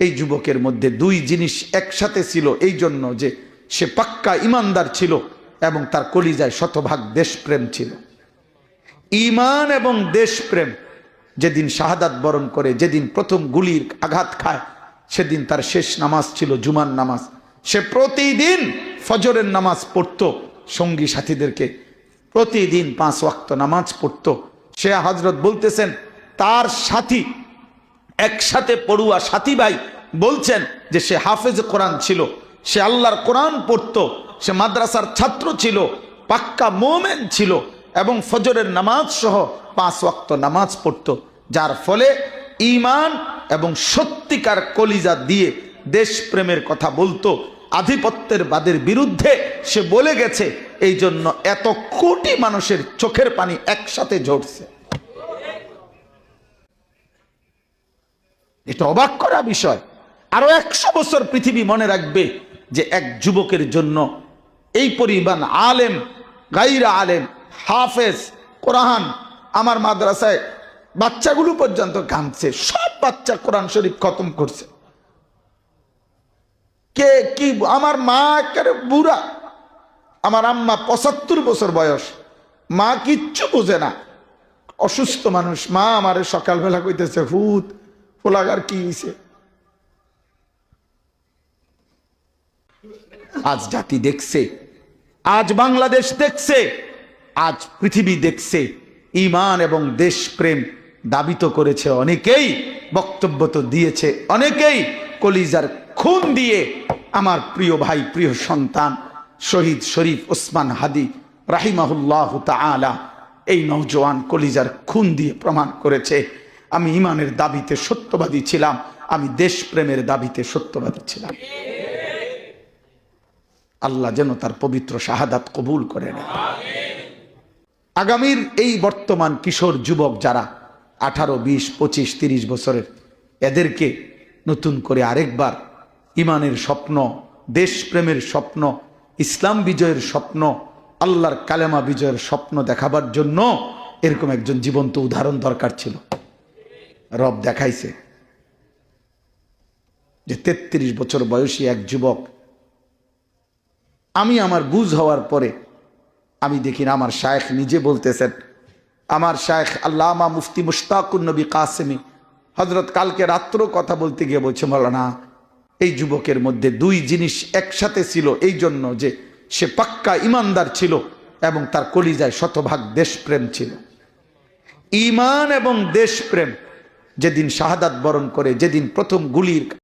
এই যুবকের মধ্যে দুই জিনিস একসাথে ছিল, এই জন্য যে সে পাক্কা ইমানদার ছিল এবং তার কলিজায় শতভাগ দেশপ্রেম ছিল। ঈমান এবং দেশপ্রেম। যেদিন শাহাদাত বরণ করে, যেদিন প্রথম গুলির আঘাত খায়, সেদিন তার শেষ নামাজ ছিল জুমার নামাজ। সে প্রতিদিন ফজরের নামাজ পড়তো, সঙ্গী সাথীদেরকে প্রতিদিন 5 ওয়াক্ত নামাজ পড়তো। সে হযরত বলতেছেন তার সাথী, একসাথে পড়ুয়া সাথী ভাই বলছেন যে সে হাফেজ কোরআন ছিল, সে আল্লাহর কোরআন পড়তো, সে মাদ্রাসার ছাত্র ছিল, পাক্কা মুমিন ছিল এবং ফজরের নামাজ সহ 5 ওয়াক্ত নামাজ পড়তো। যার ফলে ঈমান এবং সত্যিকার কলিজা দিয়ে দেশপ্রেমের কথা বলতো, আধিপত্যের বাদের বিরুদ্ধে সে বলে গেছে। এই জন্য এত কোটি মানুষের চোখের পানি একসাথে ঝরছে। এটা অবাক করা বিষয়। আরো 100 বছর পৃথিবী মনে রাখবে যে এক যুবকের জন্য এই পরিমাণ আলেম, গায়রা আলেম, হাফেজ কোরআন। আমার মাদ্রাসায় বাচ্চাগুলো পর্যন্ত কাঁদছে, সব বাচ্চা কোরআন শরীফ খতম করছে। কে কি, আমার মা একেবারে বুড়া, আমার আম্মা 75 বছর বয়স, মা কিচ্ছু বোঝে না, অসুস্থ মানুষ। মা আমারে সকালবেলা কইতেছে, হুত ফোলাগার কি হইছে। আজ জাতি দেখছে, আজ বাংলাদেশ দেখছে, আজ পৃথিবী দেখছে। ঈমান এবং দেশপ্রেম দাবি তো করেছে অনেকেই, বক্তব্য তো দিয়েছে অনেকেই, কলিজার খুন দিয়ে আমার প্রিয় ভাই, প্রিয় সন্তান শহীদ শরীফ ওসমান হাদি রাহিমাহুল্লাহু তাআলা এই নওজোয়ান কলিজার খুন দিয়ে প্রমাণ করেছে আমি ঈমানের দাবিতে সত্যবাদী ছিলাম, আমি দেশপ্রেমের দাবিতে সত্যবাদী ছিলাম। আল্লাহ যেন তার পবিত্র শাহাদাত কবুল করে নেয়। আগামীর এই বর্তমান কিশোর যুবক যারা 18, 20, 25, 30 বছরের, এদেরকে নতুন করে আরেকবার ঈমানের স্বপ্ন, দেশপ্রেমের স্বপ্ন, ইসলাম বিজয়ের স্বপ্ন, আল্লাহর কালেমা বিজয়ের স্বপ্ন দেখাবার জন্য এরকম একজন জীবন্ত উদাহরণ দরকার ছিল। রব দেখাইছে যে 33 বছর বয়সী এক যুবক। আমি আমার বুঝ হওয়ার পরে আমি দেখি না, আমার শায়েখ নিজে বলতেছেন, আমার শায়েখ আল্লামা মুফতি মুশতাকুন নবী কাসেমি হযরত কালকে রাত্র কথা বলতে গিয়ে বলছে, মাওলানা এই যুবকের মধ্যে দুই জিনিস একসাথে ছিল, এই জন্য যে সে পাক্কা ইমানদার ছিল এবং তার কলিজায় শতভাগ দেশপ্রেম ছিল। ঈমান এবং দেশপ্রেম। যেদিন শাহাদাত বরণ করে, যেদিন প্রথম গুলির